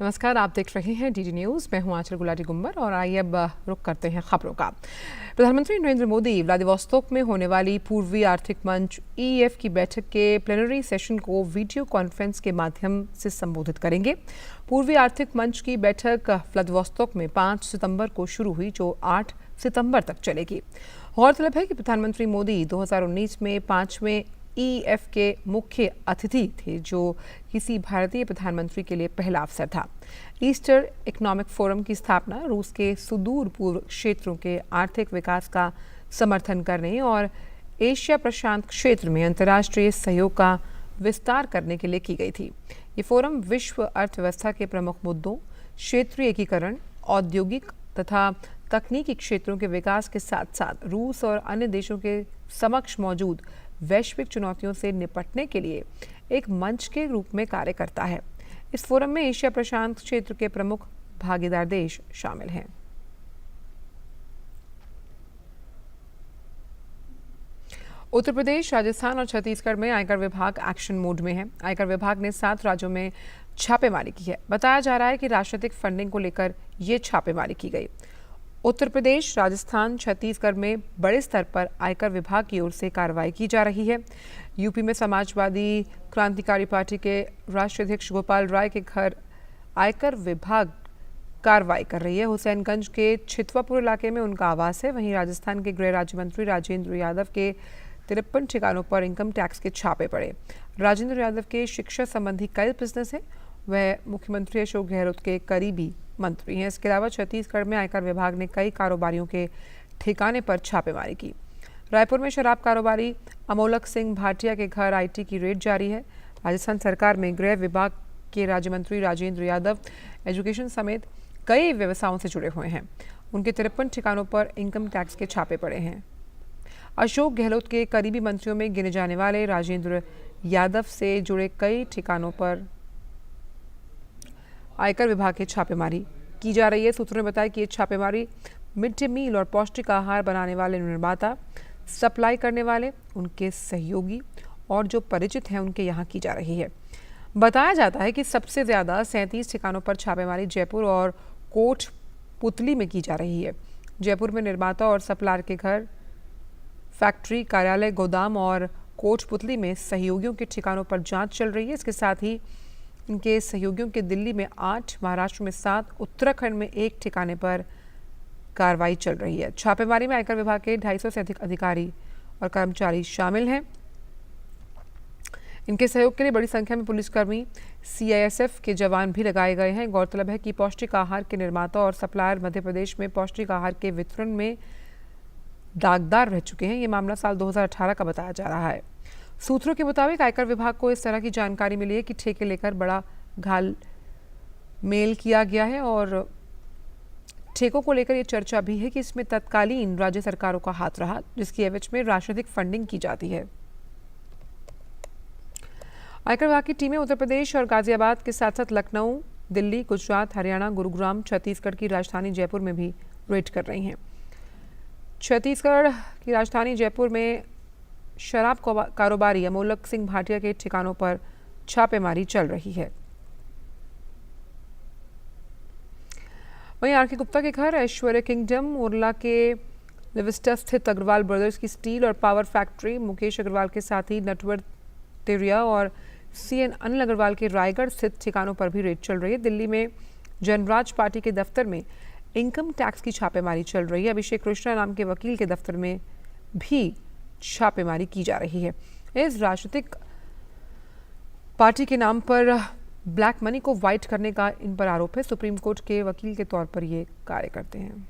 नमस्कार, आप देख रहे हैं डीडी न्यूज़। मैं हूं आंचल गुलाटी गुम्बर और आइए अब रुख करते हैं खबरों का। प्रधानमंत्री नरेंद्र मोदी व्लादिवोस्तोक में होने वाली पूर्वी आर्थिक मंच EEF की बैठक के प्लेनरी सेशन को वीडियो कॉन्फ्रेंस के माध्यम से संबोधित करेंगे। पूर्वी आर्थिक मंच की बैठक व्लादिवोस्तोक में 5 सितंबर को शुरू हुई, जो 8 सितंबर तक चलेगी। गौरतलब है कि प्रधानमंत्री मोदी 2019 में 5वें EEF के मुख्य अतिथि थे, जो किसी भारतीय प्रधानमंत्री के लिए पहला अवसर था। ईस्टर इकोनॉमिक फोरम की स्थापना रूस के सुदूर पूर्व क्षेत्रों के आर्थिक विकास का समर्थन करने और एशिया प्रशांत क्षेत्र में अंतर्राष्ट्रीय सहयोग का विस्तार करने के लिए की गई थी। ये फोरम विश्व अर्थव्यवस्था के प्रमुख मुद्दों, क्षेत्रीय एकीकरण, औद्योगिक तथा तकनीकी क्षेत्रों के विकास के साथ साथ रूस और अन्य देशों के समक्ष मौजूद वैश्विक चुनौतियों से निपटने के लिए एक मंच के रूप में कार्य करता है। इस फोरम में एशिया प्रशांत क्षेत्र के प्रमुख भागीदार देश शामिल हैं। उत्तर प्रदेश, राजस्थान और छत्तीसगढ़ में आयकर विभाग एक्शन मोड में है। आयकर विभाग ने 7 राज्यों में छापेमारी की है। बताया जा रहा है कि राजनीतिक फंडिंग को लेकर ये छापेमारी की गई। उत्तर प्रदेश, राजस्थान, छत्तीसगढ़ में बड़े स्तर पर आयकर विभाग की ओर से कार्रवाई की जा रही है। यूपी में समाजवादी क्रांतिकारी पार्टी के राष्ट्रीय अध्यक्ष गोपाल राय के घर आयकर विभाग कार्रवाई कर रही है। हुसैनगंज के छितवापुर इलाके में उनका आवास है। वहीं राजस्थान के गृह राज्य मंत्री राजेंद्र यादव के 53 ठिकानों पर इनकम टैक्स के छापे पड़े। राजेंद्र यादव के शिक्षा संबंधी कई बिजनेस है। वह मुख्यमंत्री अशोक गहलोत के करीबी मंत्री हैं। इसके अलावा छत्तीसगढ़ में आयकर विभाग ने कई कारोबारियों के ठिकाने पर छापेमारी की। रायपुर में शराब कारोबारी अमोलक सिंह भाटिया के घर IT की रेड जारी है। राजस्थान सरकार में गृह विभाग के राज्य मंत्री राजेंद्र यादव एजुकेशन समेत कई व्यवसायों से जुड़े हुए हैं। उनके 53 ठिकानों पर इनकम टैक्स के छापे पड़े हैं। अशोक गहलोत के करीबी मंत्रियों में गिने जाने वाले राजेंद्र यादव से जुड़े कई ठिकानों पर आयकर विभाग की छापेमारी की जा रही है। सूत्रों ने बताया कि ये छापेमारी मिड डे मील और पौष्टिक आहार बनाने वाले निर्माता, सप्लाई करने वाले, उनके सहयोगी और जो परिचित हैं उनके यहाँ की जा रही है। बताया जाता है कि सबसे ज़्यादा 37 ठिकानों पर छापेमारी जयपुर और कोटपुतली में की जा रही है। जयपुर में निर्माता और सप्लायर के घर, फैक्ट्री, कार्यालय, गोदाम और कोटपुतली में सहयोगियों के ठिकानों पर जांच चल रही है। इसके साथ ही इनके सहयोगियों के दिल्ली में 8, महाराष्ट्र में 7, उत्तराखंड में 1 ठिकाने पर कार्रवाई चल रही है। छापेमारी में आयकर विभाग के 250 से अधिक अधिकारी और कर्मचारी शामिल हैं। इनके सहयोग के लिए बड़ी संख्या में पुलिसकर्मी, CISF के जवान भी लगाए गए हैं। गौरतलब है कि पौष्टिक आहार के निर्माता और सप्लायर मध्य प्रदेश में पौष्टिक आहार के वितरण में दागदार रह चुके हैं। ये मामला साल 2018 का बताया जा रहा है। सूत्रों के मुताबिक आयकर विभाग को इस तरह की जानकारी मिली है कि ठेके लेकर बड़ा घाल मेल किया गया है और ठेकों को लेकर ये चर्चा भी है कि इसमें तत्कालीन राज्य सरकारों का हाथ रहा, जिसकी एवज में राजनीतिक फंडिंग की जाती है। आयकर विभाग की टीमें उत्तर प्रदेश और गाजियाबाद के साथ साथ लखनऊ, दिल्ली, गुजरात, हरियाणा, गुरुग्राम, छत्तीसगढ़ की राजधानी जयपुर में भी रेड कर रही हैं। छत्तीसगढ़ की राजधानी जयपुर में शराब कारोबारी अमोलक सिंह भाटिया के ठिकानों पर छापेमारी चल रही है। वहीं RK गुप्ता के घर, ऐश्वर्य किंगडम, उरला के लिविस्टा स्थित अग्रवाल ब्रदर्स की स्टील और पावर फैक्ट्री, मुकेश अग्रवाल के साथी नटवर तेरिया और CN अनिल अग्रवाल के रायगढ़ स्थित ठिकानों पर भी रेड चल रही है। दिल्ली में जनराज पार्टी के दफ्तर में इनकम टैक्स की छापेमारी चल रही है। अभिषेक कृष्णा नाम के वकील के दफ्तर में भी छापेमारी की जा रही है। इस राजनीतिक पार्टी के नाम पर ब्लैक मनी को वाइट करने का इन पर आरोप है। सुप्रीम कोर्ट के वकील के तौर पर ये कार्य करते हैं।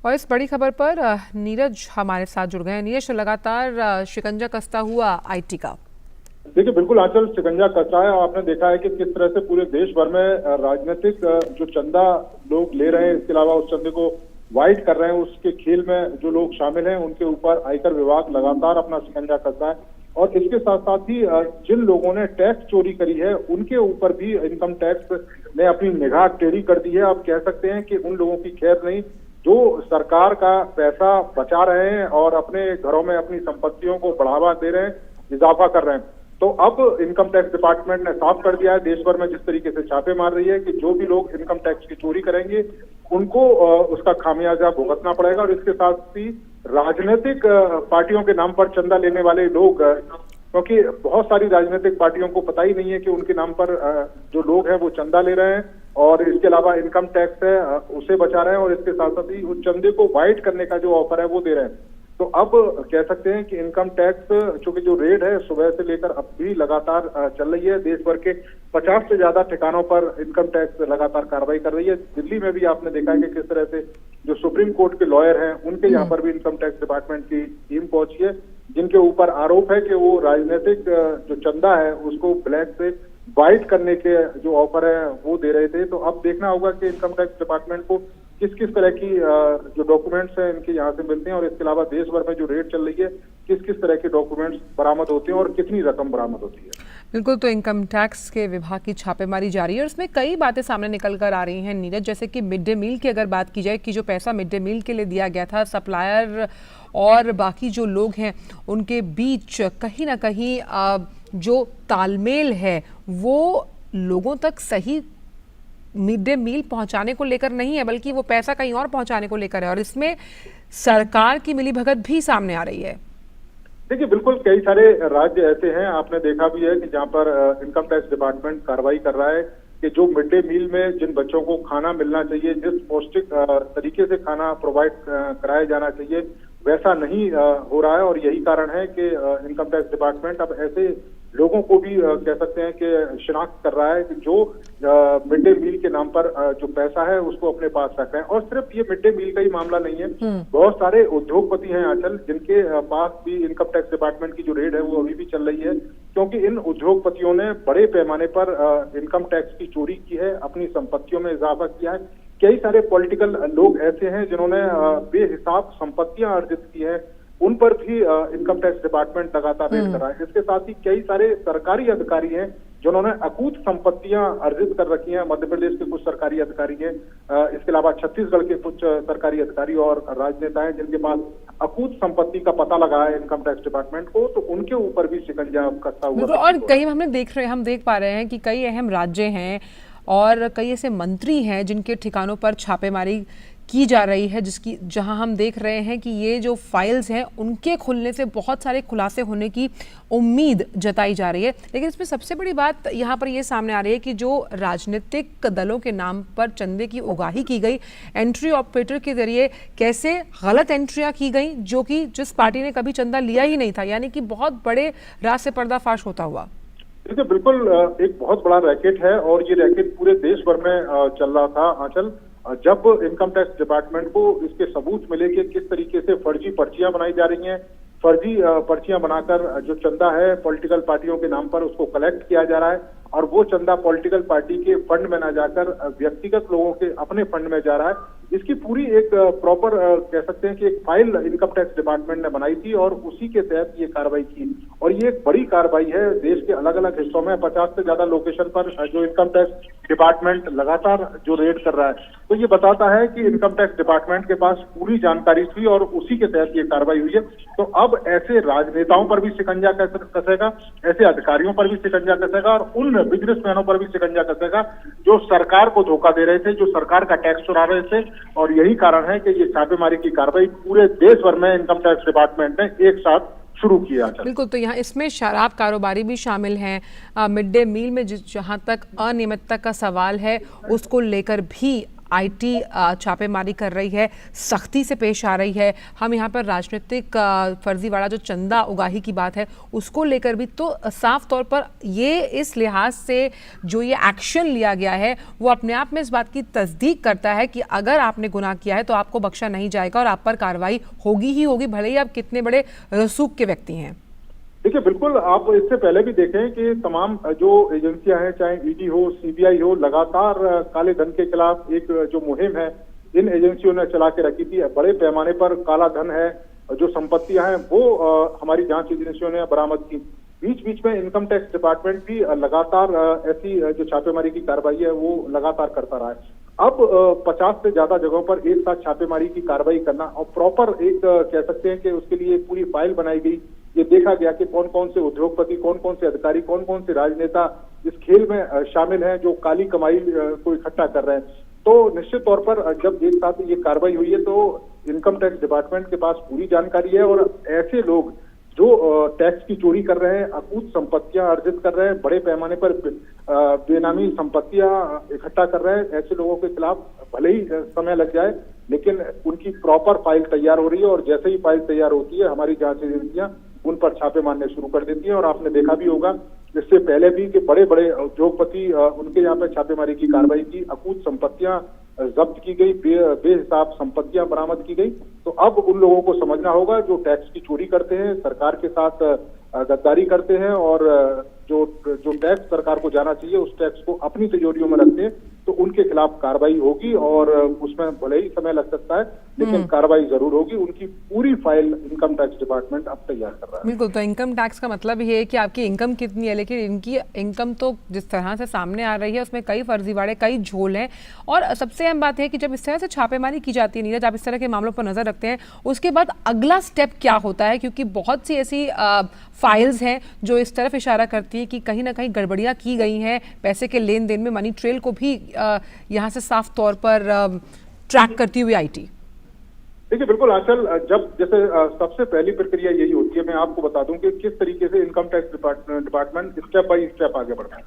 और इस बड़ी खबर पर नीरज हमारे साथ जुड़ गए हैं। नीरज, लगातार शिकंजा कसता हुआ IT का। देखिए, बिल्कुल आंचल, शिकंजा कसा है। आपने देखा है कि किस तरह से पूरे देश भर में राजनीतिक जो चंदा लोग ले रहे हैं, इसके अलावा उस चंदे को वाइट कर रहे हैं, उसके खेल में जो लोग शामिल हैं उनके ऊपर आयकर विभाग लगातार अपना शिकंजा कसता है। और इसके साथ साथ ही जिन लोगों ने टैक्स चोरी करी है उनके ऊपर भी इनकम टैक्स ने अपनी निगाह टेढ़ी कर दी है। आप कह सकते हैं कि उन लोगों की खैर नहीं जो सरकार का पैसा बचा रहे हैं और अपने घरों में अपनी संपत्तियों को बढ़ावा दे रहे हैं, इजाफा कर रहे हैं। तो तो अब इनकम टैक्स डिपार्टमेंट ने साफ कर दिया है देश भर में जिस तरीके से छापे मार रही है कि जो भी लोग इनकम टैक्स की चोरी करेंगे उनको उसका खामियाजा भुगतना पड़ेगा। और इसके साथ ही राजनीतिक पार्टियों के नाम पर चंदा लेने वाले लोग, क्योंकि बहुत सारी राजनीतिक पार्टियों को पता ही नहीं है कि उनके नाम पर जो लोग हैं वो चंदा ले रहे हैं और इसके अलावा इनकम टैक्स है उसे बचा रहे हैं और इसके साथ साथ ही उस चंदे को वाइट करने का जो ऑफर है वो दे रहे हैं। तो अब कह सकते हैं कि इनकम टैक्स चूंकि जो रेड है सुबह से लेकर अब भी लगातार चल रही है। देश भर के 50 से ज्यादा ठिकानों पर इनकम टैक्स लगातार कार्रवाई कर रही है। दिल्ली में भी आपने देखा है कि किस तरह से जो सुप्रीम कोर्ट के लॉयर हैं उनके यहाँ पर भी इनकम टैक्स डिपार्टमेंट की टीम पहुंची है, जिनके ऊपर आरोप है कि वो राजनीतिक जो चंदा है उसको ब्लैक से वाइट करने के जो ऑफर है वो दे रहे थे। तो अब देखना होगा कि इनकम टैक्स डिपार्टमेंट को किस किस तरह की जो डॉक्यूमेंट्स हैं इनके यहाँ से मिलते हैं और इसके अलावा देश भर में जो रेड चल रही है किस किस तरह के डॉक्यूमेंट्स बरामद होते हैं और कितनी रकम बरामद होती है। बिल्कुल, तो इनकम टैक्स के विभाग की छापेमारी जारी है और इसमें कई बातें सामने निकल कर आ रही हैं नीरज, जैसे कि मिड डे मील की अगर बात की जाए कि जो पैसा मिड डे मील के लिए दिया गया था सप्लायर और बाकी जो लोग हैं उनके बीच कहीं ना कहीं जो तालमेल है वो लोगों तक सही मिड डे मील पहुंचाने को लेकर नहीं है बल्कि वो पैसा कहीं और पहुंचाने को लेकर है और इसमें सरकार की मिलीभगत भी सामने आ रही है। देखिए बिल्कुल कई सारे राज्य ऐसे हैं, आपने देखा भी है कि जहां पर इनकम टैक्स डिपार्टमेंट कार्रवाई कर रहा है कि जो मिड डे मील में जिन बच्चों को खाना मिलना चाहिए, जिस पौष्टिक तरीके से खाना प्रोवाइड कराया जाना चाहिए वैसा नहीं हो रहा है। और यही कारण है कि इनकम टैक्स डिपार्टमेंट अब ऐसे लोगों को भी कह सकते हैं कि शिनाख्त कर रहा है कि जो मिड डे मील के नाम पर जो पैसा है उसको अपने पास रख रहे हैं। और सिर्फ ये मिड डे मील का ही मामला नहीं है, बहुत सारे उद्योगपति हैं आंचल जिनके पास भी इनकम टैक्स डिपार्टमेंट की जो रेड है वो अभी भी चल रही है, क्योंकि इन उद्योगपतियों ने बड़े पैमाने पर इनकम टैक्स की चोरी की है, अपनी संपत्तियों में इजाफा किया है। कई सारे पॉलिटिकल लोग ऐसे हैं जिन्होंने बेहिसाब संपत्तियां अर्जित की है, उन पर भी इनकम टैक्स डिपार्टमेंट लगातार रेड कर रहा है। इसके साथ ही कई सारे सरकारी अधिकारी हैं जिन्होंने अकूत संपत्तियां अर्जित कर रखी हैं। मध्य प्रदेश के कुछ सरकारी अधिकारी हैं, इसके अलावा छत्तीसगढ़ के कुछ सरकारी अधिकारी और राजनेता हैं जिनके पास अकूत संपत्ति का पता लगा है इनकम टैक्स डिपार्टमेंट को, तो उनके ऊपर भी शिकंजा कसता हुआ। और कहीं हम देख पा रहे हैं कि कई अहम राज्य हैं और कई ऐसे मंत्री हैं जिनके ठिकानों पर छापेमारी की जा रही है, जहां हम देख रहे हैं कि ये जो फाइल्स हैं उनके खुलने से बहुत सारे खुलासे होने की उम्मीद जताई जा रही है। लेकिन इसमें सबसे बड़ी बात यहाँ पर ये सामने आ रही है कि जो राजनीतिक दलों के नाम पर चंदे की उगाही की गई, एंट्री ऑपरेटर के जरिए कैसे गलत एंट्रियाँ की गई जो कि जिस पार्टी ने कभी चंदा लिया ही नहीं था, यानी कि बहुत बड़े राज से पर्दाफाश होता हुआ। देखिए बिल्कुल एक बहुत बड़ा रैकेट है और ये रैकेट पूरे देश भर में चल रहा था आंचल। जब इनकम टैक्स डिपार्टमेंट को इसके सबूत मिले कि किस तरीके से फर्जी पर्चियां बनाई जा रही हैं, फर्जी पर्चियां बनाकर जो चंदा है पॉलिटिकल पार्टियों के नाम पर उसको कलेक्ट किया जा रहा है और वो चंदा पॉलिटिकल पार्टी के फंड में ना जाकर व्यक्तिगत लोगों के अपने फंड में जा रहा है, इसकी पूरी एक प्रॉपर कह सकते हैं कि एक फाइल इनकम टैक्स डिपार्टमेंट ने बनाई थी और उसी के तहत ये कार्रवाई की। और ये एक बड़ी कार्रवाई है, देश के अलग अलग हिस्सों में 50 से ज्यादा लोकेशन पर जो इनकम टैक्स डिपार्टमेंट लगातार जो रेड कर रहा है, तो ये बताता है कि इनकम टैक्स डिपार्टमेंट के पास पूरी जानकारी थी और उसी के तहत ये कार्रवाई हुई है। तो अब ऐसे राजनेताओं पर भी शिकंजा कसेगा, ऐसे अधिकारियों पर भी शिकंजा कसेगा और उन बिजनेसमैनों पर भी शिकंजा कसेगा जो सरकार को धोखा दे रहे थे, जो सरकार का टैक्स चुरा रहे थे। और यही कारण है कि ये छापेमारी की कार्रवाई पूरे देश भर में इनकम टैक्स डिपार्टमेंट ने एक साथ शुरू किया। बिल्कुल, तो यहाँ इसमें शराब कारोबारी भी शामिल हैं। मिड डे मील में जहाँ तक अनियमितता का सवाल है उसको लेकर भी आईटी छापेमारी कर रही है, सख्ती से पेश आ रही है। हम यहाँ पर राजनीतिक फर्जीवाड़ा जो चंदा उगाही की बात है उसको लेकर भी तो साफ तौर पर ये इस लिहाज से जो ये एक्शन लिया गया है वो अपने आप में इस बात की तस्दीक करता है कि अगर आपने गुनाह किया है तो आपको बख्शा नहीं जाएगा और आप पर कार्रवाई होगी ही होगी, भले ही आप कितने बड़े रसूख के व्यक्ति हैं। देखिए बिल्कुल, आप इससे पहले भी देखें कि तमाम जो एजेंसियां हैं, चाहे ईडी हो, सीबीआई हो, लगातार काले धन के खिलाफ एक जो मुहिम है इन एजेंसियों ने चला के रखी थी। बड़े पैमाने पर काला धन है, जो संपत्तियां हैं वो हमारी जांच एजेंसियों ने बरामद की। बीच बीच में इनकम टैक्स डिपार्टमेंट भी लगातार ऐसी जो छापेमारी की कार्रवाई है वो लगातार करता रहा है। अब 50 से ज्यादा जगहों पर एक साथ छापेमारी की कार्रवाई करना और प्रॉपर एक कह सकते हैं कि उसके लिए पूरी फाइल बनाई गई ये देखा गया कि कौन कौन से उद्योगपति, कौन कौन से अधिकारी, कौन कौन से राजनेता इस खेल में शामिल हैं जो काली कमाई को इकट्ठा कर रहे हैं। तो निश्चित तौर पर जब एक साथ ये कार्रवाई हुई है तो इनकम टैक्स डिपार्टमेंट के पास पूरी जानकारी है और ऐसे लोग जो टैक्स की चोरी कर रहे हैं, अकूत संपत्तियां अर्जित कर रहे हैं, बड़े पैमाने पर बेनामी संपत्तियां इकट्ठा कर रहे हैं, ऐसे लोगों के खिलाफ भले ही समय लग जाए लेकिन उनकी प्रॉपर फाइल तैयार हो रही है और जैसे ही फाइल तैयार होती है हमारी जांच एजेंसियां उन पर छापे मारने शुरू कर देती हैं। और आपने देखा भी होगा इससे पहले भी कि बड़े बड़े उद्योगपति उनके यहाँ पे छापेमारी की कार्रवाई की, अकूत संपत्तियां जब्त की गई, बेहिसाब संपत्तियां बरामद की गई। तो अब उन लोगों को समझना होगा जो टैक्स की चोरी करते हैं, सरकार के साथ गद्दारी करते हैं और जो टैक्स सरकार को जाना चाहिए उस टैक्स को अपनी तिजोरियों में रखते हैं, तो उनके खिलाफ कार्रवाई होगी और उसमें भले ही समय लग सकता है लेकिन कार्रवाई जरूर होगी। उनकी पूरी फाइल इनकम टैक्स डिपार्टमेंट अब तैयार कर रहा है। बिल्कुल, तो इनकम टैक्स का मतलब ये है कि आपकी इनकम कितनी है, लेकिन इनकी इनकम तो जिस तरह से सामने आ रही है उसमें कई फर्जीवाड़े, कई झोल हैं। और सबसे अहम बात है कि जब इस तरह से छापेमारी की जाती है, नीरज, आप इस तरह के मामलों पर नजर रखते हैं, उसके बाद अगला स्टेप क्या होता है? क्योंकि बहुत सी ऐसी फाइल्स हैं जो इस तरफ इशारा करती है कि कहीं ना कहीं गड़बड़ियां की गई हैं, पैसे के लेन देन में मनी ट्रेल को भी यहाँ से साफ तौर पर ट्रैक करती हुई आईटी। देखिए बिल्कुल आंचल, जब जैसे सबसे पहली प्रक्रिया यही होती है, मैं आपको बता दूं कि किस तरीके से income tax department step by step आगे बढ़ता है।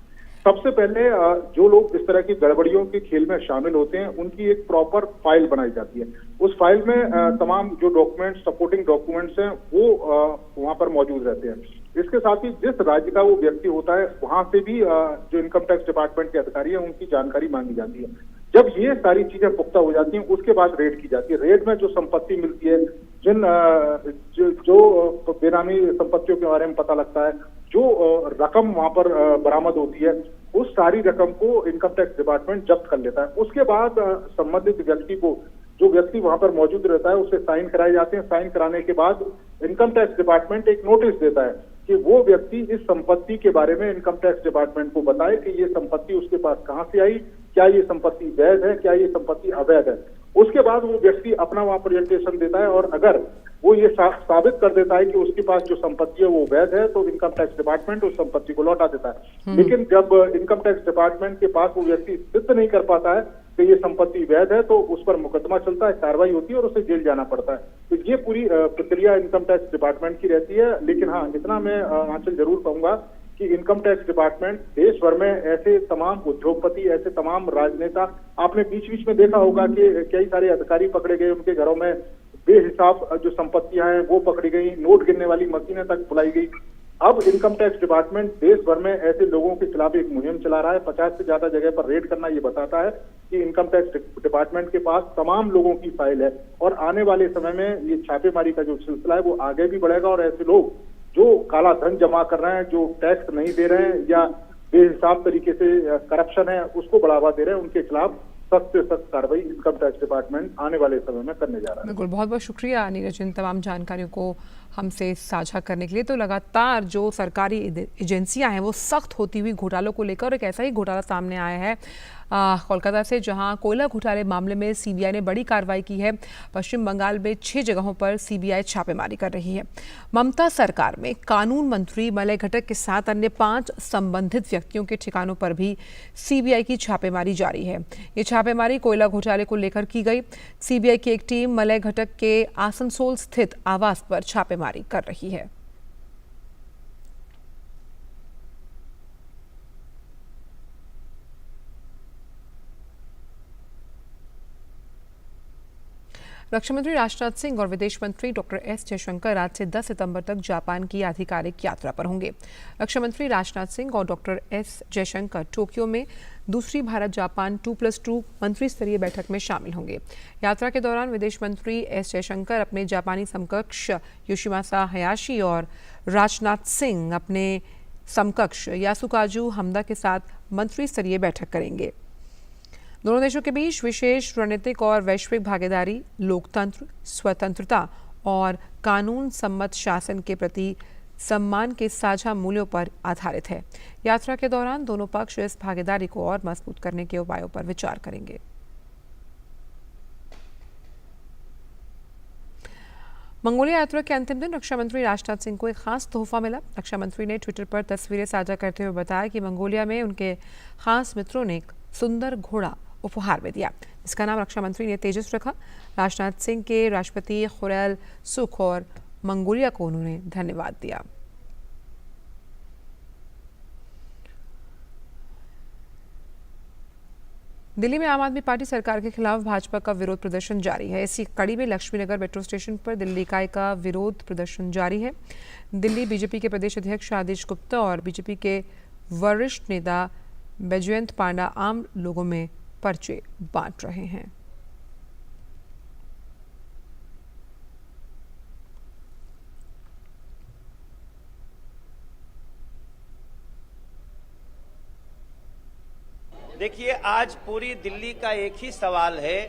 सबसे पहले जो लोग इस तरह की गड़बड़ियों के खेल में शामिल होते हैं उनकी एक प्रॉपर फाइल बनाई जाती है। उस फाइल में तमाम जो डॉक्यूमेंट्स, सपोर्टिंग डॉक्यूमेंट्स हैं वो वहां पर मौजूद रहते हैं। इसके साथ ही जिस राज्य का वो व्यक्ति होता है वहां से भी जो इनकम टैक्स डिपार्टमेंट के अधिकारी है उनकी जानकारी मांगी जाती है। जब ये सारी चीजें पुख्ता हो जाती हैं उसके बाद रेड की जाती है। रेड में जो संपत्ति मिलती है, जो बेनामी संपत्तियों के बारे में पता लगता है, जो रकम वहां पर बरामद होती है, उस सारी रकम को इनकम टैक्स डिपार्टमेंट जब्त कर लेता है। उसके बाद संबंधित व्यक्ति को, जो व्यक्ति वहां पर मौजूद रहता है, उससे साइन कराए जाते हैं। साइन कराने के बाद इनकम टैक्स डिपार्टमेंट एक नोटिस देता है कि वो व्यक्ति इस संपत्ति के बारे में इनकम टैक्स डिपार्टमेंट को बताए कि ये संपत्ति उसके पास कहां से आई, क्या ये संपत्ति वैध है, क्या ये संपत्ति अवैध है। उसके बाद वो व्यक्ति अपना वहां प्रेजेंटेशन देता है और अगर वो ये साबित कर देता है कि उसके पास जो संपत्ति है वो वैध है तो इनकम टैक्स डिपार्टमेंट उस संपत्ति को लौटा देता है। लेकिन जब इनकम टैक्स डिपार्टमेंट के पास वो व्यक्ति सिद्ध नहीं कर पाता है कि ये संपत्ति वैध है तो उस पर मुकदमा चलता है, कार्रवाई होती है और उसे जेल जाना पड़ता है। तो ये पूरी प्रक्रिया इनकम टैक्स डिपार्टमेंट की रहती है। लेकिन हाँ, इतना मैं आंचल जरूर कहूंगा कि इनकम टैक्स डिपार्टमेंट देश भर में ऐसे तमाम उद्योगपति, ऐसे तमाम राजनेता, आपने बीच बीच में देखा होगा कि कई सारे अधिकारी पकड़े गए, उनके घरों में बेहिसाब जो संपत्तियां हैं वो पकड़ी गई, नोट गिनने वाली मशीनें तक बुलाई गई। अब इनकम टैक्स डिपार्टमेंट देश भर में ऐसे लोगों के खिलाफ एक मुहिम चला रहा है। 50 से ज्यादा जगह पर रेड करना ये बताता है कि इनकम टैक्स डिपार्टमेंट के पास तमाम लोगों की फाइल है और आने वाले समय में ये छापेमारी का जो सिलसिला है वो आगे भी बढ़ेगा और ऐसे लोग जो काला धन जमा कर रहे हैं, जो टैक्स नहीं दे रहे हैं या बेहिसाब तरीके से करप्शन है उसको बढ़ावा दे रहे हैं, उनके खिलाफ सख्त से सख्त कार्रवाई इनकम टैक्स डिपार्टमेंट आने वाले समय में करने जा रहा है। बिल्कुल, बहुत बहुत शुक्रिया नीरज इन तमाम जानकारियों को हमसे साझा करने के लिए। तो लगातार जो सरकारी एजेंसियां हैं वो सख्त होती हुई घोटालों को लेकर, एक ऐसा ही घोटाला सामने आया है कोलकाता से, जहां कोयला घोटाले मामले में सीबीआई ने बड़ी कार्रवाई की है। पश्चिम बंगाल में 6 जगहों पर सीबीआई छापेमारी कर रही है। ममता सरकार में कानून मंत्री मलय घटक के साथ अन्य 5 संबंधित व्यक्तियों के ठिकानों पर भी सीबीआई की छापेमारी जारी है। ये छापेमारी कोयला घोटाले को लेकर की गई। सीबीआई की एक टीम मलय घटक के आसनसोल स्थित आवास पर छापेमारी कर रही है। रक्षा मंत्री राजनाथ सिंह और विदेश मंत्री डॉक्टर एस जयशंकर आज से 10 सितंबर तक जापान की आधिकारिक यात्रा पर होंगे। रक्षा मंत्री राजनाथ सिंह और डॉक्टर एस जयशंकर टोक्यो में दूसरी भारत जापान 2+2 मंत्री स्तरीय बैठक में शामिल होंगे। यात्रा के दौरान विदेश मंत्री एस जयशंकर अपने जापानी समकक्ष योशिमासा हयाशी और राजनाथ सिंह अपने समकक्ष यासुकाजु हमदा के साथ मंत्री स्तरीय बैठक करेंगे। दोनों देशों के बीच विशेष रणनीतिक और वैश्विक भागीदारी, लोकतंत्र, स्वतंत्रता और कानून सम्मत शासन के प्रति सम्मान के साझा मूल्यों पर आधारित है। यात्रा के दौरान दोनों पक्ष इस भागीदारी को और मजबूत करने के उपायों पर विचार करेंगे। मंगोलिया यात्रा के अंतिम दिन रक्षा मंत्री राजनाथ सिंह को एक खास तोहफा मिला। रक्षा मंत्री ने ट्विटर पर तस्वीरें साझा करते हुए बताया कि मंगोलिया में उनके खास मित्रों ने एक सुंदर घोड़ा उपहार में दिया, जिसका नाम रक्षा मंत्री ने तेजस रखा। राजनाथ सिंह के राष्ट्रपति खुरैल सुख और मंगोलिया को उन्होंने धन्यवाद दिया। दिल्ली में आम आदमी पार्टी सरकार के खिलाफ भाजपा का विरोध प्रदर्शन जारी है। इसी कड़ी में लक्ष्मीनगर मेट्रो स्टेशन पर दिल्ली इकाई का विरोध प्रदर्शन जारी है। दिल्ली बीजेपी के प्रदेश अध्यक्ष आदेश गुप्ता और बीजेपी के वरिष्ठ नेता बैजयंत पांडा आम लोगों में पर्चे बांट रहे हैं। देखिए, आज पूरी दिल्ली का एक ही सवाल है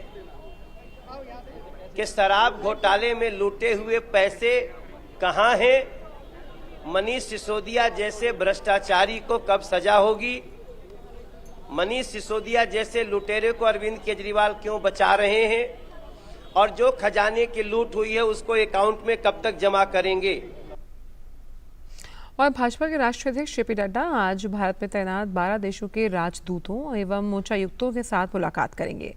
कि शराब घोटाले में लूटे हुए पैसे कहां हैं? मनीष सिसोदिया जैसे भ्रष्टाचारी को कब सजा होगी? मनीष सिसोदिया जैसे लुटेरे को अरविंद केजरीवाल क्यों बचा रहे हैं? और जो खजाने की लूट हुई है उसको अकाउंट में कब तक जमा करेंगे? और भाजपा के राष्ट्रीय अध्यक्ष जेपी नड्डा आज भारत में तैनात 12 देशों के राजदूतों एवं उच्चायुक्तों के साथ मुलाकात करेंगे।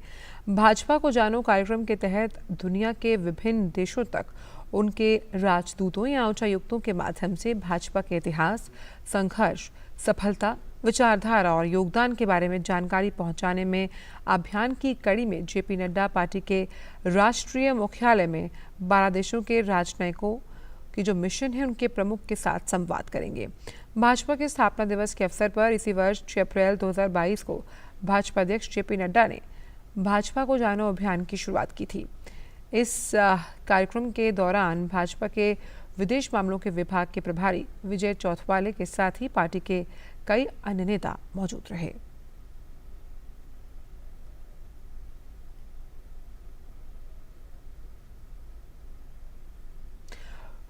भाजपा को जानो कार्यक्रम के तहत दुनिया के विभिन्न देशों तक उनके राजदूतों या उच्चायुक्तों के माध्यम से भाजपा के इतिहास, संघर्ष, सफलता, विचारधारा और योगदान के बारे में जानकारी पहुंचाने में अभियान की कड़ी में जेपी नड्डा पार्टी के राष्ट्रीय मुख्यालय में 12 देशों के राजनयिकों की जो मिशन है उनके प्रमुख के साथ संवाद करेंगे। भाजपा के स्थापना दिवस के अवसर पर इसी वर्ष 6 अप्रैल 2022 को भाजपा अध्यक्ष जेपी नड्डा ने भाजपा को जानो अभियान की शुरुआत की थी। इस कार्यक्रम के दौरान भाजपा के विदेश मामलों के विभाग के प्रभारी विजय चौथवाले के साथ ही पार्टी के कई अन्य नेता मौजूद रहे।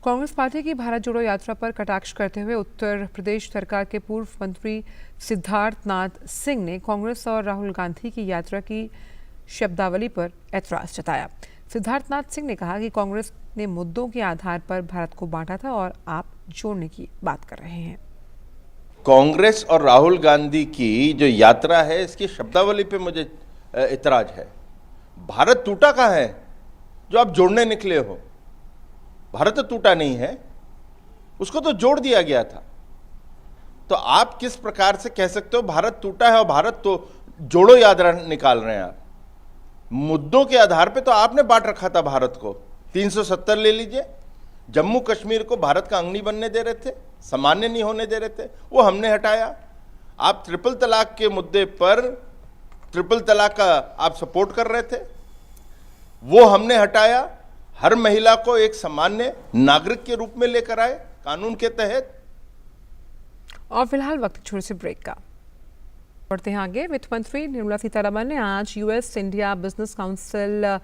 कांग्रेस पार्टी की भारत जोड़ो यात्रा पर कटाक्ष करते हुए उत्तर प्रदेश सरकार के पूर्व मंत्री सिद्धार्थनाथ सिंह ने कांग्रेस और राहुल गांधी की यात्रा की शब्दावली पर ऐतराज जताया। सिद्धार्थनाथ सिंह ने कहा कि कांग्रेस ने मुद्दों के आधार पर भारत को बांटा था और आप जोड़ने की बात कर रहे हैं। कांग्रेस और राहुल गांधी की जो यात्रा है इसकी शब्दावली पे मुझे इतराज है। भारत टूटा कहाँ है जो आप जोड़ने निकले हो? भारत तो टूटा नहीं है, उसको तो जोड़ दिया गया था। तो आप किस प्रकार से कह सकते हो भारत टूटा है और भारत तो जोड़ो यात्रा निकाल रहे हैं आप? मुद्दों के आधार पे तो आपने बांट रखा था भारत को। 370 ले लीजिए, जम्मू कश्मीर को भारत का अंग नहीं बनने दे रहे थे, सामान्य नहीं होने दे रहे थे, वो हमने हटाया। आप ट्रिपल तलाक के मुद्दे पर ट्रिपल तलाक का आप सपोर्ट कर रहे थे, वो हमने हटाया। हर महिला को एक सामान्य नागरिक के रूप में लेकर आए कानून के तहत। और फिलहाल वक्त छोटे से ब्रेक का। बढ़ते हैं आगे। वित्त मंत्री निर्मला सीतारमण ने आज US India business council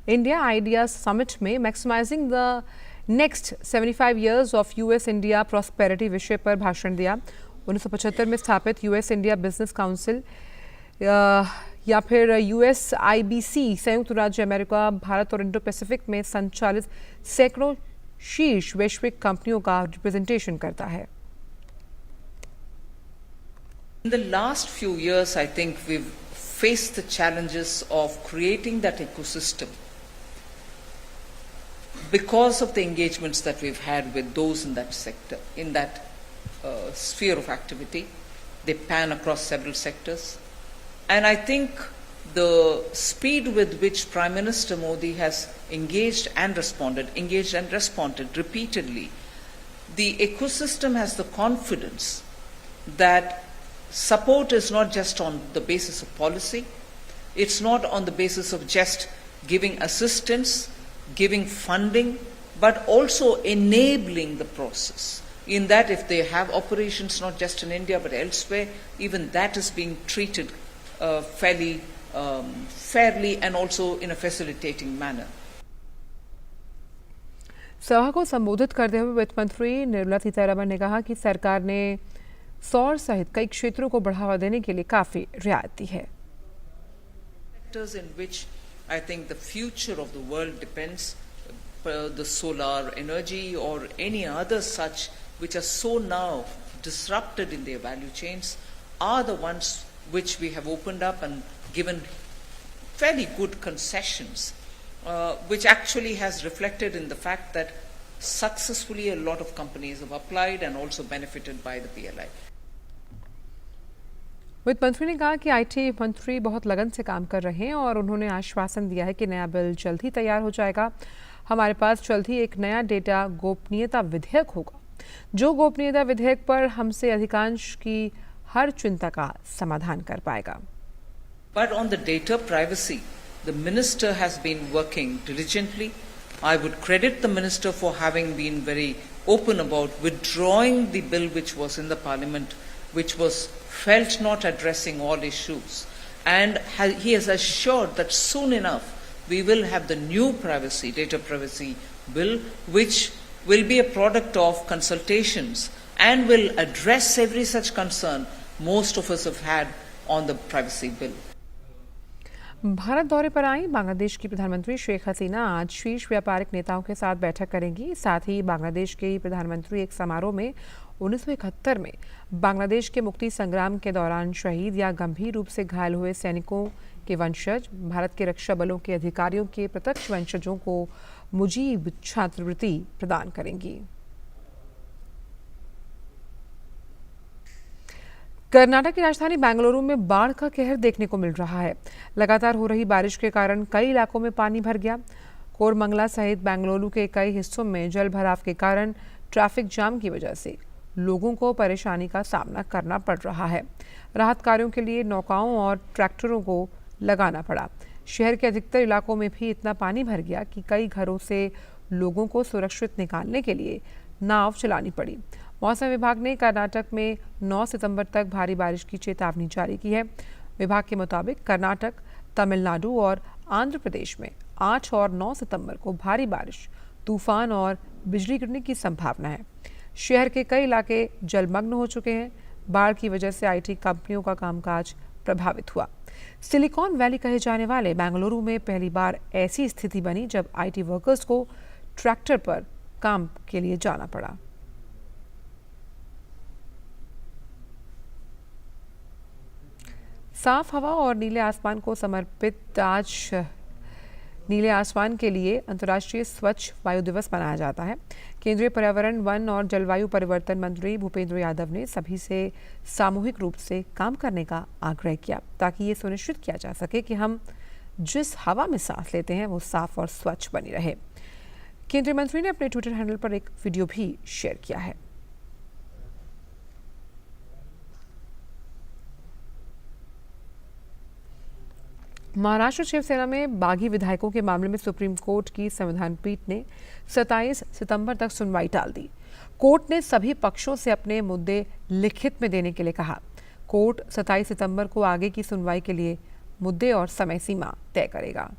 India idea summit में maximising the next 75 years of US India prosperity विषय पर भाषण दिया। 1975 में स्थापित यूएस इंडिया बिजनेस काउंसिल या फिर USIBC संयुक्त राज्य अमेरिका, भारत और इंडो पैसिफिक में संचालित सैकड़ों शीर्ष वैश्विक कंपनियों का रिप्रेजेंटेशन करता है। In the last few years, I think we've faced the challenges of creating that ecosystem because of the engagements that we've had with those in that sector, in that sphere of activity. They pan across several sectors. And I think the speed with which Prime Minister Modi has engaged and responded repeatedly, the ecosystem has the confidence that support is not just on the basis of policy, it's not on the basis of just giving assistance, giving funding, but also enabling the process. In that, if they have operations not just in India but elsewhere, even that is being treated fairly and also in a facilitating manner. सभा को संबोधित करते हुए वित्त मंत्री निर्मला सीतारमण ने कहा कि सरकार ने सौर सहित कई क्षेत्रों को बढ़ावा देने के लिए काफी रियायत दी है। Sectors in which I think the future of the world depends the solar energy or any other such which are so now disrupted in their value chains are the ones which we have opened up and given fairly good concessions, which actually has reflected in the fact that successfully a lot of companies have applied and also benefited by the PLI. वित्त मंत्री ने कहा कि IT मंत्री बहुत लगन से काम कर रहे हैं और उन्होंने आश्वासन दिया है कि नया बिल जल्द ही तैयार हो जाएगा। हमारे पास जल्द ही एक नया डेटा गोपनीयता विधेयक होगा, जो गोपनीयता विधेयक पर हमसे अधिकांश की हर चिंता का समाधान कर पाएगा। But on the data privacy, the minister has been working diligently. I would credit the minister for having been very open about withdrawing the bill which was in the parliament, which was felt not addressing all issues. And he has assured that soon enough we will have the new data privacy bill, which will be a product of consultations and will address every such concern most of us have had on the privacy bill. Bharat दौरे पर आई बांग्लादेश की प्रधानमंत्री शेख हसीना आज शीर्ष व्यापारिक नेताओं के साथ बैठक करेंगी। साथ ही बांग्लादेश के प्रधानमंत्री एक समारोह में 1971 में बांग्लादेश के मुक्ति संग्राम के दौरान शहीद या गंभीर रूप से घायल हुए सैनिकों के वंशज, भारत के रक्षा बलों के अधिकारियों के प्रत्यक्ष वंशजों को मुजीब छात्रवृत्ति प्रदान करेंगी। कर्नाटक की राजधानी बेंगलुरु में बाढ़ का कहर देखने को मिल रहा है। लगातार हो रही बारिश के कारण कई इलाकों में पानी भर गया। कोरमंगला सहित बेंगलुरु के कई हिस्सों में जल भराव के कारण ट्रैफिक जाम की वजह से लोगों को परेशानी का सामना करना पड़ रहा है। राहत कार्यों के लिए नौकाओं और ट्रैक्टरों को लगाना पड़ा। शहर के अधिकतर इलाकों में भी इतना पानी भर गया कि कई घरों से लोगों को सुरक्षित निकालने के लिए नाव चलानी पड़ी। मौसम विभाग ने कर्नाटक में 9 सितंबर तक भारी बारिश की चेतावनी जारी की है। विभाग के मुताबिक कर्नाटक, तमिलनाडु और आंध्र प्रदेश में 8 और 9 सितंबर को भारी बारिश, तूफान और बिजली गिरने की संभावना है। शहर के कई इलाके जलमग्न हो चुके हैं। बाढ़ की वजह से आईटी कंपनियों का कामकाज प्रभावित हुआ। सिलिकॉन वैली कहे जाने वाले बेंगलुरु में पहली बार ऐसी स्थिति बनी जब आईटी वर्कर्स को ट्रैक्टर पर काम के लिए जाना पड़ा। साफ हवा और नीले आसमान को समर्पित आज नीले आसमान के लिए अंतर्राष्ट्रीय स्वच्छ वायु दिवस मनाया जाता है। केंद्रीय पर्यावरण, वन और जलवायु परिवर्तन मंत्री भूपेंद्र यादव ने सभी से सामूहिक रूप से काम करने का आग्रह किया ताकि ये सुनिश्चित किया जा सके कि हम जिस हवा में सांस लेते हैं वो साफ और स्वच्छ बनी रहे। केंद्रीय मंत्री ने अपने ट्विटर हैंडल पर एक वीडियो भी शेयर किया है। महाराष्ट्र शिवसेना में बागी विधायकों के मामले में सुप्रीम कोर्ट की संविधान पीठ ने 27 सितंबर तक सुनवाई टाल दी। कोर्ट ने सभी पक्षों से अपने मुद्दे लिखित में देने के लिए कहा। कोर्ट 27 सितंबर को आगे की सुनवाई के लिए मुद्दे और समय सीमा तय करेगा।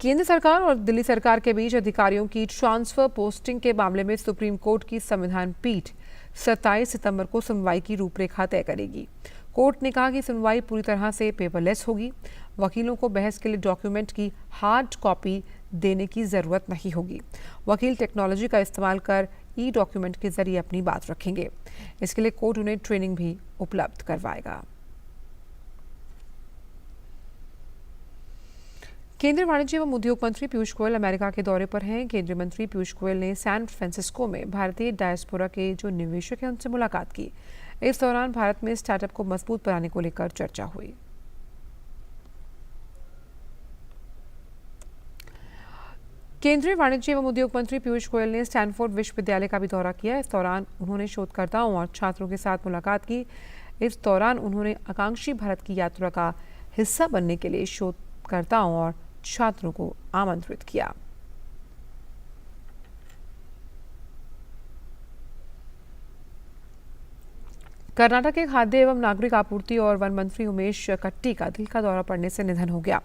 केंद्र सरकार और दिल्ली सरकार के बीच अधिकारियों की ट्रांसफर पोस्टिंग के मामले में सुप्रीम कोर्ट की संविधान पीठ 27 सितंबर को सुनवाई की रूपरेखा तय करेगी। कोर्ट ने कहा कि सुनवाई पूरी तरह से पेपरलेस होगी। वकीलों को बहस के लिए डॉक्यूमेंट की हार्ड कॉपी देने की जरूरत नहीं होगी। वकील टेक्नोलॉजी का इस्तेमाल कर ई डॉक्यूमेंट के जरिए अपनी बात रखेंगे। इसके लिए कोर्ट उन्हें ट्रेनिंग भी उपलब्ध करवाएगा। केंद्रीय वाणिज्य एवं उद्योग मंत्री पीयूष गोयल अमेरिका के दौरे पर हैं। केंद्रीय मंत्री पीयूष गोयल ने सैन फ्रांसिस्को में भारतीय डायस्पोरा के जो निवेशक हैं उनसे मुलाकात की। इस दौरान भारत में स्टार्टअप को मजबूत बनाने को लेकर चर्चा हुई। केंद्रीय वाणिज्य एवं उद्योग मंत्री पीयूष गोयल ने स्टैनफोर्ड विश्वविद्यालय का भी दौरा किया। इस दौरान उन्होंने शोधकर्ताओं और छात्रों के साथ मुलाकात की। इस दौरान उन्होंने आकांक्षी भारत की यात्रा का हिस्सा बनने के लिए शोधकर्ताओं और छात्रों को आमंत्रित किया। कर्नाटक के खाद्य एवं नागरिक आपूर्ति और वन मंत्री उमेश कट्टी का दिल का दौरा पड़ने से निधन हो गया।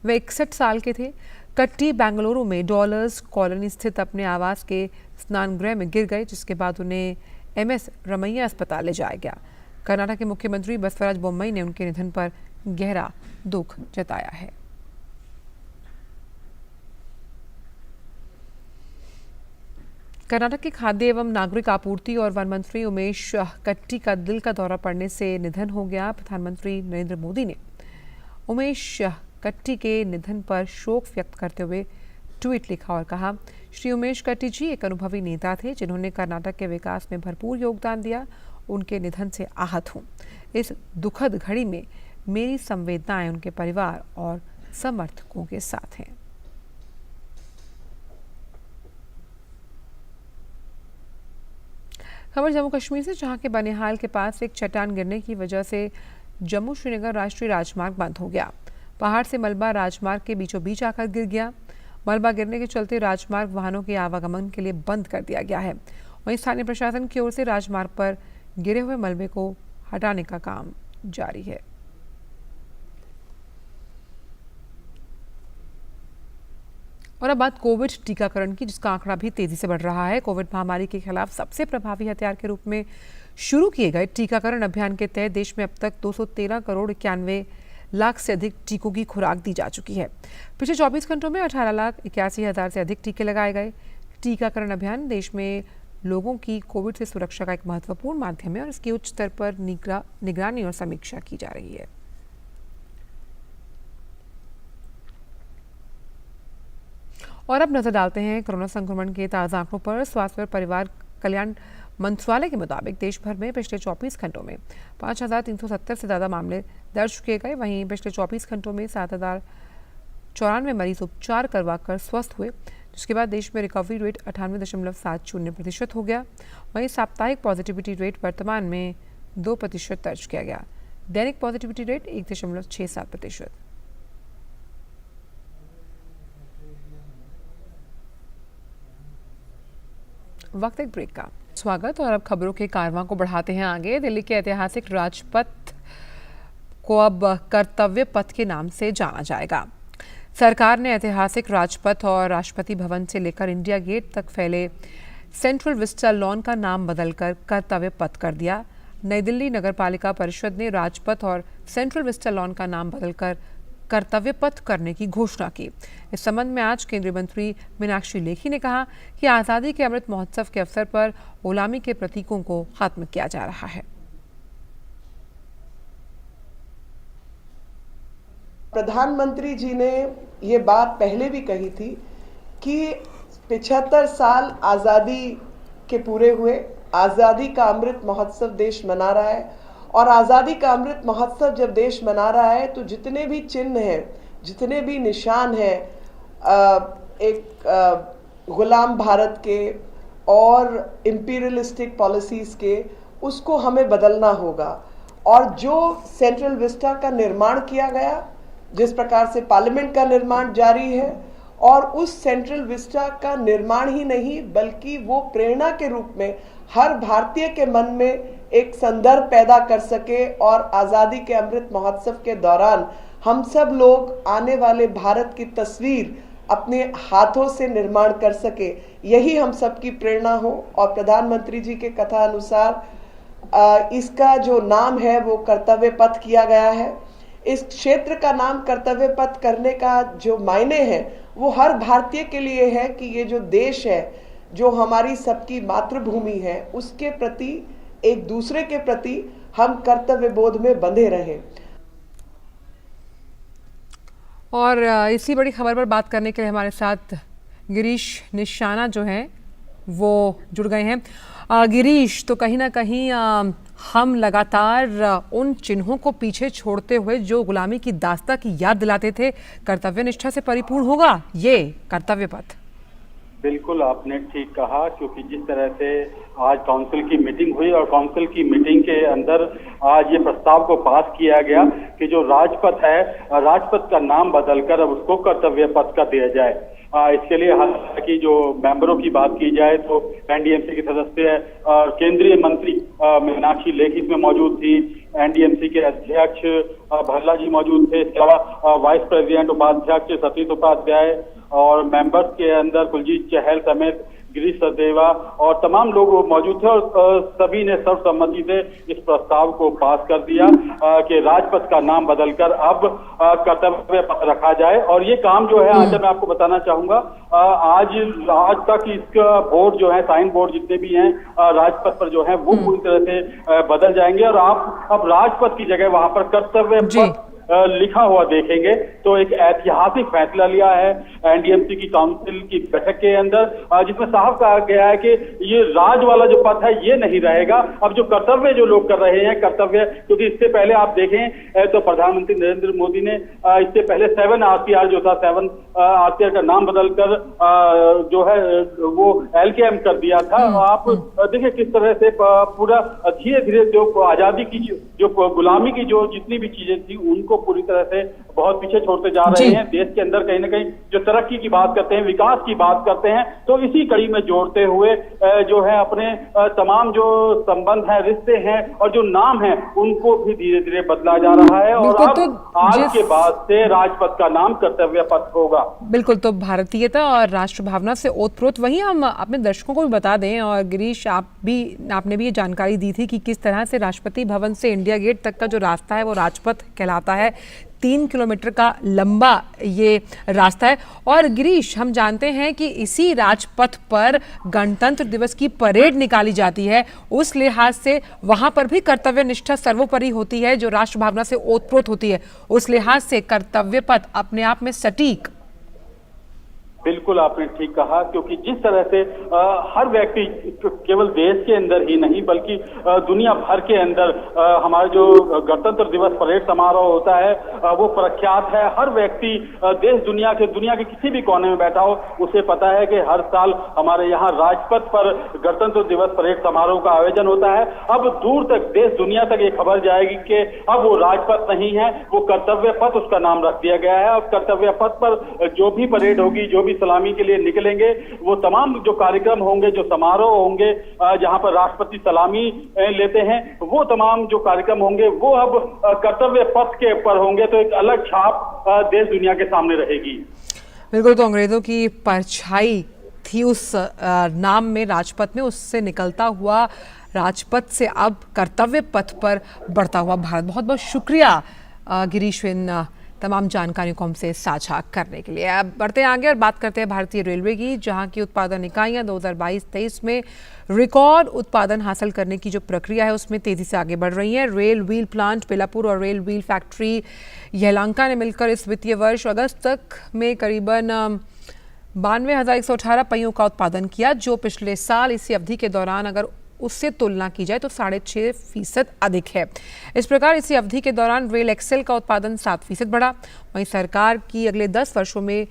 वे 61 साल के थे। कट्टी बेंगलुरु में डॉलर्स कॉलोनी स्थित अपने आवास के स्नानगृह में गिर गए, जिसके बाद उन्हें MS रमैया अस्पताल ले जाया गया। कर्नाटक के मुख्यमंत्री बसवराज बोम्मई ने उनके निधन पर गहरा दुख जताया है। कर्नाटक के खाद्य एवं नागरिक आपूर्ति और वन मंत्री उमेश कट्टी का दिल का दौरा पड़ने से निधन हो गया। प्रधानमंत्री नरेंद्र मोदी ने उमेश कट्टी के निधन पर शोक व्यक्त करते हुए ट्वीट लिखा और कहा, श्री उमेश कट्टी जी एक अनुभवी नेता थे जिन्होंने कर्नाटक के विकास में भरपूर योगदान दिया। उनके निधन से आहत हूँ। इस दुखद घड़ी में मेरी संवेदनाएं उनके परिवार और समर्थकों के साथ हैं। खबर जम्मू कश्मीर से, जहां के बनिहाल के पास एक चट्टान गिरने की वजह से जम्मू श्रीनगर राष्ट्रीय राजमार्ग बंद हो गया। पहाड़ से मलबा राजमार्ग के बीचों बीच आकर गिर गया। मलबा गिरने के चलते राजमार्ग वाहनों के आवागमन के लिए बंद कर दिया गया है। वहीं स्थानीय प्रशासन की ओर से राजमार्ग पर गिरे हुए मलबे को हटाने का काम जारी है। और अब बात कोविड टीकाकरण की, जिसका आंकड़ा भी तेजी से बढ़ रहा है। कोविड महामारी के खिलाफ सबसे प्रभावी हथियार के रूप में शुरू किए गए टीकाकरण अभियान के तहत देश में अब तक 213 करोड़ 91 लाख से अधिक टीकों की खुराक दी जा चुकी है। पिछले 24 घंटों में 18,81,000 से अधिक टीके लगाए गए। टीकाकरण अभियान देश में लोगों की कोविड से सुरक्षा का एक महत्वपूर्ण माध्यम है और इसकी उच्च स्तर पर निगरानी और समीक्षा की जा रही है। और अब नजर डालते हैं कोरोना संक्रमण के ताज़ा आंकड़ों पर। स्वास्थ्य और परिवार कल्याण मंत्रालय के मुताबिक देश भर में पिछले 24 घंटों में 5,370 से ज़्यादा मामले दर्ज किए गए। वहीं पिछले 24 घंटों में 7,094 मरीज उपचार करवाकर स्वस्थ हुए, जिसके बाद देश में रिकवरी रेट 98.70% हो गया। वहीं साप्ताहिक पॉजिटिविटी रेट वर्तमान में 2% दर्ज किया गया। दैनिक पॉजिटिविटी रेट 1.67%। वक्त एक ब्रेक का। स्वागत। और अब खबरों के कारवां को बढ़ाते हैं आगे। दिल्ली के ऐतिहासिक राजपथ को अब कर्तव्य पथ के नाम से जाना जाएगा। सरकार ने ऐतिहासिक राजपथ और राष्ट्रपति भवन से लेकर इंडिया गेट तक फैले सेंट्रल विस्टा लॉन का नाम बदलकर कर्तव्य पथ कर दिया। नई दिल्ली नगर पालिका परिषद ने राजपथ और सेंट्रल विस्टा लॉन का नाम बदलकर कर्तव्य पथ करने की घोषणा की। इस संबंध में आज केंद्रीय मंत्री मीनाक्षी लेखी ने कहा कि आज़ादी के अमृत महोत्सव के अवसर पर गुलामी के प्रतीकों को खत्म किया जा रहा है। प्रधानमंत्री जी ने ये बात पहले भी कही थी कि 75 साल आज़ादी के पूरे हुए, आज़ादी का अमृत महोत्सव देश मना रहा है और आज़ादी का अमृत महोत्सव जब देश मना रहा है तो जितने भी चिन्ह हैं, जितने भी निशान हैं एक गुलाम भारत के और इम्पीरियलिस्टिक पॉलिसीज़ के, उसको हमें बदलना होगा। और जो सेंट्रल विस्टा का निर्माण किया गया, जिस प्रकार से पार्लियामेंट का निर्माण जारी है, और उस सेंट्रल विस्टा का निर्माण ही नहीं बल्कि वो प्रेरणा के रूप में हर भारतीय के मन में एक संदर्भ पैदा कर सके और आज़ादी के अमृत महोत्सव के दौरान हम सब लोग आने वाले भारत की तस्वीर अपने हाथों से निर्माण कर सके, यही हम सब की प्रेरणा हो। और प्रधानमंत्री जी के कथा अनुसार इसका जो नाम है वो कर्तव्य पथ किया गया है। इस क्षेत्र का नाम कर्तव्य पथ करने का जो मायने है वो हर भारतीय के लिए है कि ये जो देश है, जो हमारी सबकी मातृभूमि है, उसके प्रति, एक दूसरे के प्रति हम कर्तव्य बोध में बंधे रहें। और इसी बड़ी खबर पर बात करने के लिए हमारे साथ गिरीश निशाना जो हैं वो जुड़ गए हैं। गिरीश, तो कहीं ना कहीं हम लगातार उन चिन्हों को पीछे छोड़ते हुए जो गुलामी की दास्ता की याद दिलाते थे, कर्तव्य निष्ठा से परिपूर्ण होगा ये कर्तव्य पथ। बिल्कुल आपने ठीक कहा, क्योंकि जिस तरह से आज काउंसिल की मीटिंग हुई और काउंसिल की मीटिंग के अंदर आज ये प्रस्ताव को पास किया गया कि जो राजपथ है, राजपथ का नाम बदलकर अब उसको कर्तव्य पथ कर दिया जाए। इसके लिए हालांकि जो मेंबरों की बात की जाए तो एनडीएमसी के सदस्य केंद्रीय मंत्री मीनाक्षी लेखी इसमें मौजूद थी, एनडीएमसी के अध्यक्ष भल्ला जी मौजूद थे, इसके अलावा वाइस प्रेसिडेंट उपाध्यक्ष सतीश उपाध्याय और मेंबर्स के अंदर कुलजीत चहल समेत गिरीश सचदेवा और तमाम लोग मौजूद थे और सभी ने सर्वसम्मति से इस प्रस्ताव को पास कर दिया कि राजपथ का नाम बदलकर अब कर्तव्य पथ रखा जाए। और ये काम जो है आज मैं आपको बताना चाहूंगा, आज तक इसका बोर्ड जो है, साइन बोर्ड जितने भी हैं राजपथ पर जो है वो पूरी तरह से बदल जाएंगे और आप अब राजपथ की जगह वहां पर कर्तव्य पथ लिखा हुआ देखेंगे। तो एक ऐतिहासिक फैसला लिया है एनडीएमसी की काउंसिल की बैठक के अंदर, जिसमें साफ कहा गया है कि ये राज वाला जो पथ है ये नहीं रहेगा। अब जो कर्तव्य जो लोग कर रहे हैं कर्तव्य, क्योंकि इससे पहले आप देखें तो प्रधानमंत्री नरेंद्र मोदी ने इससे पहले 7 RCR जो था, 7 RCR का नाम बदलकर जो है वो LKM कर दिया था। आप देखिए किस तरह से पूरा धीरे धीरे जो आजादी की जो गुलामी की जो जितनी भी चीजें थी उनको पूरी तरह से बहुत पीछे छोड़ते जा रहे हैं। देश के अंदर कहीं ना कहीं जो तरक्की की बात करते हैं, विकास की बात करते हैं, तो इसी कड़ी में जोड़ते हुए जो है अपने तमाम जो संबंध है, रिश्ते हैं और जो नाम है उनको भी धीरे धीरे बदला जा रहा है। और अब आज के बाद से राजपथ का नाम कर्तव्य पथ होगा। बिल्कुल, तो भारतीयता और राष्ट्र भावना से ओतप्रोत वहीं हम अपने दर्शकों को भी बता दें, और गिरीश आपने भी ये जानकारी दी थी कि किस तरह से राष्ट्रपति भवन से इंडिया गेट तक का जो रास्ता है वो राजपथ कहलाता है। 3 किलोमीटर का लंबा ये रास्ता है। और गिरीश, हम जानते हैं कि इसी राजपथ पर गणतंत्र दिवस की परेड निकाली जाती है। उस लिहाज से वहां पर भी कर्तव्य निष्ठा सर्वोपरि होती है, जो राष्ट्र भावना से ओतप्रोत होती है। उस लिहाज से कर्तव्य पथ अपने आप में सटीक। बिल्कुल आपने ठीक कहा, क्योंकि जिस तरह से हर व्यक्ति केवल देश के अंदर ही नहीं बल्कि दुनिया भर के अंदर हमारा जो गणतंत्र दिवस परेड समारोह होता है वो प्रख्यात है। हर व्यक्ति देश दुनिया के किसी भी कोने में बैठा हो उसे पता है कि हर साल हमारे यहाँ राजपथ पर गणतंत्र दिवस परेड समारोह का आयोजन होता है। अब दूर तक देश दुनिया तक ये खबर जाएगी कि अब वो राजपथ नहीं है, वो कर्तव्य पथ उसका नाम रख दिया गया है। अब कर्तव्य पथ पर जो भी परेड होगी, जो सलामी के लिए निकलेंगे, वो तमाम जो कार्यक्रम होंगे, जो समारोह होंगे जहां पर राष्ट्रपति सलामी लेते हैं, वो तमाम जो कार्यक्रम होंगे वो अब कर्तव्य पथ के ऊपर होंगे। तो एक अलग छाप देश दुनिया के सामने रहेगी। बिल्कुल, तो अंग्रेजों की परछाई थी उस नाम में, राजपथ में, उससे निकलता हुआ राजपथ से अब कर्तव्य पथ पर बढ़ता हुआ भारत। बहुत बहुत शुक्रिया गिरीश इन तमाम जानकारियों को हमसे साझा करने के लिए। अब बढ़ते हैं आगे और बात करते हैं भारतीय रेलवे की, जहां की उत्पादन इकाइयां 2022-23 में रिकॉर्ड उत्पादन हासिल करने की जो प्रक्रिया है उसमें तेजी से आगे बढ़ रही है। रेल व्हील प्लांट बेलापुर और रेल व्हील फैक्ट्री यलहंका ने मिलकर इस वित्तीय वर्ष अगस्त तक में करीबन 92,118 पहियों का उत्पादन किया, जो पिछले साल इसी अवधि के दौरान अगर उससे तुलना की जाए तो 6.5% अधिक है। इस प्रकार इसी अवधि के दौरान रेल एक्सेल का उत्पादन 7% बढ़ा। वहीं सरकार की अगले 10 वर्षों में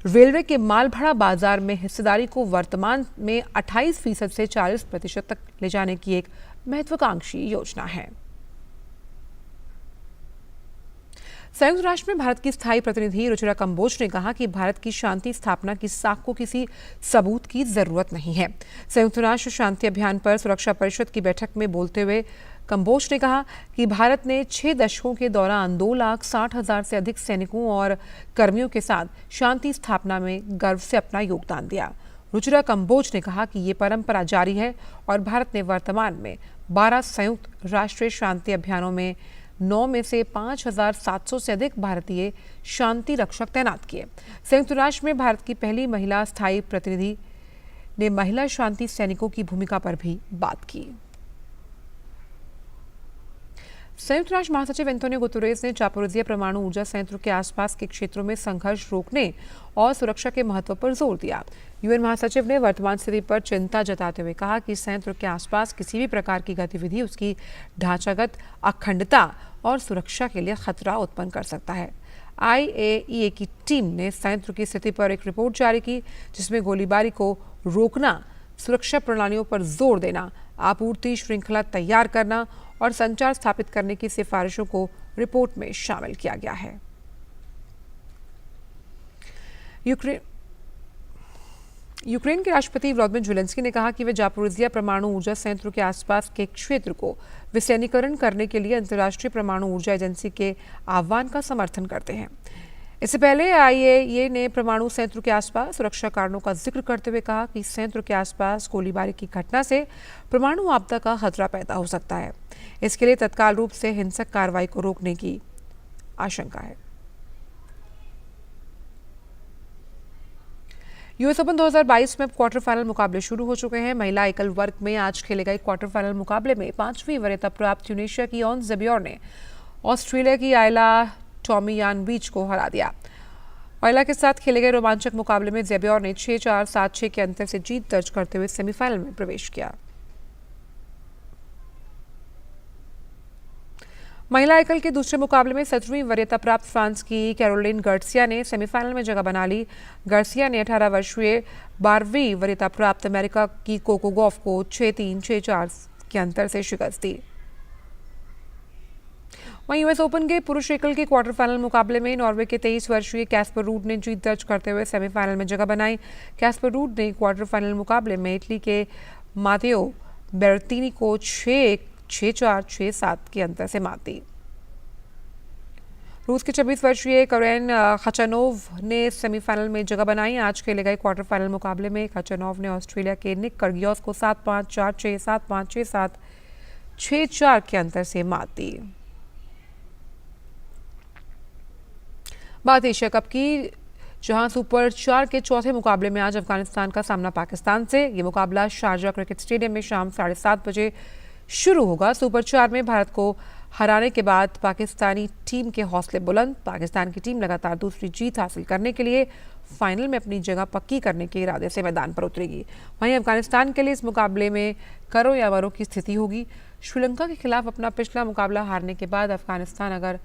रेलवे के माल भाड़ा बाजार में हिस्सेदारी को वर्तमान में 28% से 40% तक ले जाने की एक महत्वाकांक्षी योजना है। संयुक्त राष्ट्र में भारत की स्थायी प्रतिनिधि रुचिरा कंबोज ने कहा कि भारत की शांति स्थापना की साख को किसी सबूत की जरूरत नहीं है। संयुक्त राष्ट्र शांति अभियान पर सुरक्षा परिषद की बैठक में बोलते हुए कंबोज ने कहा कि भारत ने 6 दशकों के दौरान 2,60,000 से अधिक सैनिकों और कर्मियों के साथ शांति स्थापना में गर्व से अपना योगदान दिया। रुचिरा कंबोज ने कहा कि ये परंपरा जारी है और भारत ने वर्तमान में 12 संयुक्त राष्ट्रीय शांति अभियानों में 9 में से 5,700 से अधिक भारतीय शांति रक्षक तैनात किए। संयुक्त राष्ट्र में भारत की पहली महिला स्थायी प्रतिनिधि ने महिला शांति सैनिकों की भूमिका पर भी बात की। संयुक्त राष्ट्र महासचिव एंटोनियो गुतेरेस ने जापोरिजिया परमाणु ऊर्जा संयंत्र के आसपास के क्षेत्रों में संघर्ष रोकने और सुरक्षा के महत्व पर जोर दिया। यूएन महासचिव ने वर्तमान स्थिति पर चिंता जताते हुए कहा कि संयंत्र के आसपास किसी भी प्रकार की गतिविधि उसकी ढांचागत अखंडता और सुरक्षा के लिए खतरा उत्पन्न कर सकता है। IAEA की टीम ने संयंत्र की स्थिति पर एक रिपोर्ट जारी की, जिसमें गोलीबारी को रोकना, सुरक्षा प्रणालियों पर जोर देना, आपूर्ति श्रृंखला तैयार करना और संचार स्थापित करने की सिफारिशों को रिपोर्ट में शामिल किया गया है। यूक्रेन के राष्ट्रपति व्लादिमीर ज़ेलेंस्की ने कहा कि वे जापोरिजिया परमाणु ऊर्जा संयंत्र के आसपास के क्षेत्र को विसैनिकरण करने के लिए अंतर्राष्ट्रीय परमाणु ऊर्जा एजेंसी के आह्वान का समर्थन करते हैं। इससे पहले आईएईए ने परमाणु संयंत्र के आसपास सुरक्षा कारणों का जिक्र करते हुए कहा कि संयंत्र के आसपास गोलीबारी की घटना से परमाणु आपदा का खतरा पैदा हो सकता है। इसके लिए तत्काल रूप से हिंसक कार्रवाई को रोकने की आशंका है। यूएस ओपन 2022 में क्वार्टर फाइनल मुकाबले शुरू हो चुके हैं। महिला एकल वर्ग में आज खेले गए क्वार्टर फाइनल मुकाबले में 5वीं वरीयता प्राप्त ट्यूनीशिया की ऑन ज़ेबियोर ने ऑस्ट्रेलिया की आयला टॉमियानोविच को हरा दिया। आयला के साथ खेले गए रोमांचक मुकाबले में ज़ेबियोर ने 6-4, 7-6 के अंतर से जीत दर्ज करते हुए सेमीफाइनल में प्रवेश किया। महिला एकल के दूसरे मुकाबले में 17वीं वरीयता प्राप्त फ्रांस की कैरोलिन गार्सिया ने सेमीफाइनल में जगह बना ली। गार्सिया ने 18 वर्षीय 12वीं वरीयता प्राप्त अमेरिका की कोको गॉफ को 6-3, 6-4 के अंतर से शिकस्त दी। वहीं यूएस ओपन के पुरुष एकल के क्वार्टर फाइनल मुकाबले में नॉर्वे के 23 वर्षीय कैस्पर रूड ने जीत दर्ज करते हुए सेमीफाइनल में जगह बनाई। कैस्पर रूड ने क्वार्टर फाइनल मुकाबले में इटली के मातेओ बेरेत्तीनी को 6-1, 6-4, 6-7 के अंतर से मात दी। रूस के 26 वर्षीय करेन खचानोव ने सेमीफाइनल में जगह बनाई। आज खेले गए क्वार्टर फाइनल मुकाबले में खचानोव ने ऑस्ट्रेलिया के निक कर्गियोस को 7-5, 4-6, 7-5, 6-7, 6-4 के अंतर से मात दी। बात एशिया कप की, जहां सुपर 4 के चौथे मुकाबले में आज अफगानिस्तान का सामना पाकिस्तान से। ये मुकाबला शारजा क्रिकेट स्टेडियम में शाम 7:30 बजे शुरू होगा। सुपर 4 में भारत को हराने के बाद पाकिस्तानी टीम के हौसले बुलंद। पाकिस्तान की टीम लगातार दूसरी जीत हासिल करने के लिए फाइनल में अपनी जगह पक्की करने के इरादे से मैदान पर उतरेगी। वहीं अफगानिस्तान के लिए इस मुकाबले में करो या मरो की स्थिति होगी। श्रीलंका के खिलाफ अपना पिछला मुकाबला हारने के बाद अफगानिस्तान अगर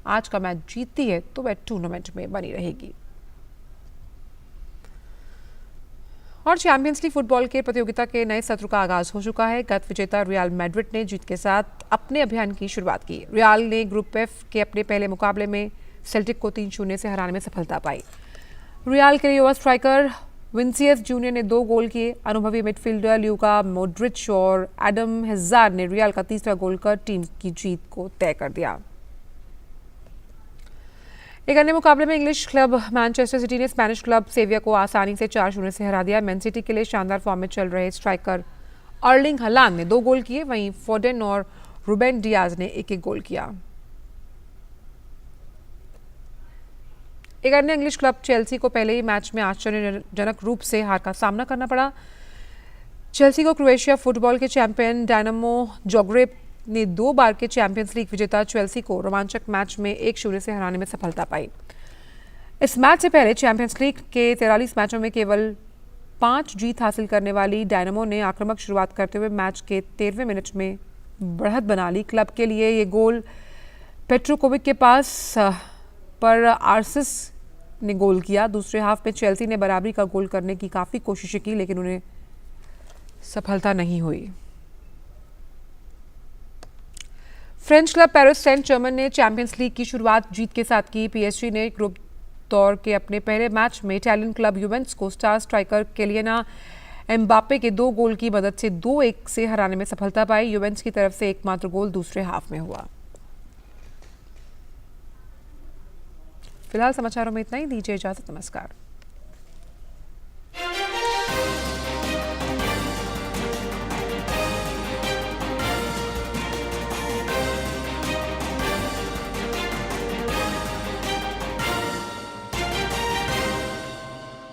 आज का मैच जीतती है तो वह टूर्नामेंट में बनी रहेगी। और चैंपियंस लीग फुटबॉल के प्रतियोगिता के नए सत्र का आगाज हो चुका है। गत विजेता रियल मैड्रिड ने जीत के साथ अपने अभियान की शुरुआत की। रियल ने ग्रुप एफ के अपने पहले मुकाबले में सेल्टिक को 3-0 से हराने में सफलता पाई। रियल के युवा स्ट्राइकर विनिसियस जूनियर ने 2 गोल किए। अनुभवी मिडफील्डर ल्यूका मोड्रिच और एडम हज़ार्ड ने रियल का तीसरा गोल कर टीम की जीत को तय कर दिया। एक अन्य मुकाबले में इंग्लिश क्लब मैनचेस्टर सिटी ने स्पेनिश क्लब सेविया को आसानी से 4-0 से हरा दिया। मैन सिटी के लिए शानदार फॉर्म में चल रहे स्ट्राइकर अर्लिंग हलांड ने 2 गोल किए। वहीं फोडेन और रूबेन डियाज ने 1-1 गोल किया। एक अन्य इंग्लिश क्लब चेल्सी को पहले ही मैच में आश्चर्यजनक रूप से हार का सामना करना पड़ा। चेल्सी को क्रोएशिया फुटबॉल के चैंपियन डायनामो ज़ाग्रेब ने 2 बार के चैंपियंस लीग विजेता चेल्सी को रोमांचक मैच में 1-0 से हराने में सफलता पाई। इस मैच से पहले चैंपियंस लीग के 43 मैचों में केवल 5 जीत हासिल करने वाली डायनामो ने आक्रामक शुरुआत करते हुए मैच के 13वें मिनट में बढ़त बना ली। क्लब के लिए ये गोल पेट्रोकोविक के पास पर आर्सिस ने गोल किया। दूसरे हाफ में चेल्सी ने बराबरी का गोल करने की काफ़ी कोशिशें की, लेकिन उन्हें सफलता नहीं हुई। French club Paris Saint Germain ने चैंपियंस लीग की शुरुआत जीत के साथ की। पीएसजी ने ग्रुप दौर के अपने पहले मैच में इटालियन क्लब यूवेंटस को स्टार स्ट्राइकर केलियन एम्बाप्पे के 2 गोल की मदद से 2-1 से हराने में सफलता पाई। यूवेंटस की तरफ से एकमात्र गोल दूसरे हाफ में हुआ। फिलहाल समाचारों में इतना ही। दीजिए इजाजत, नमस्कार।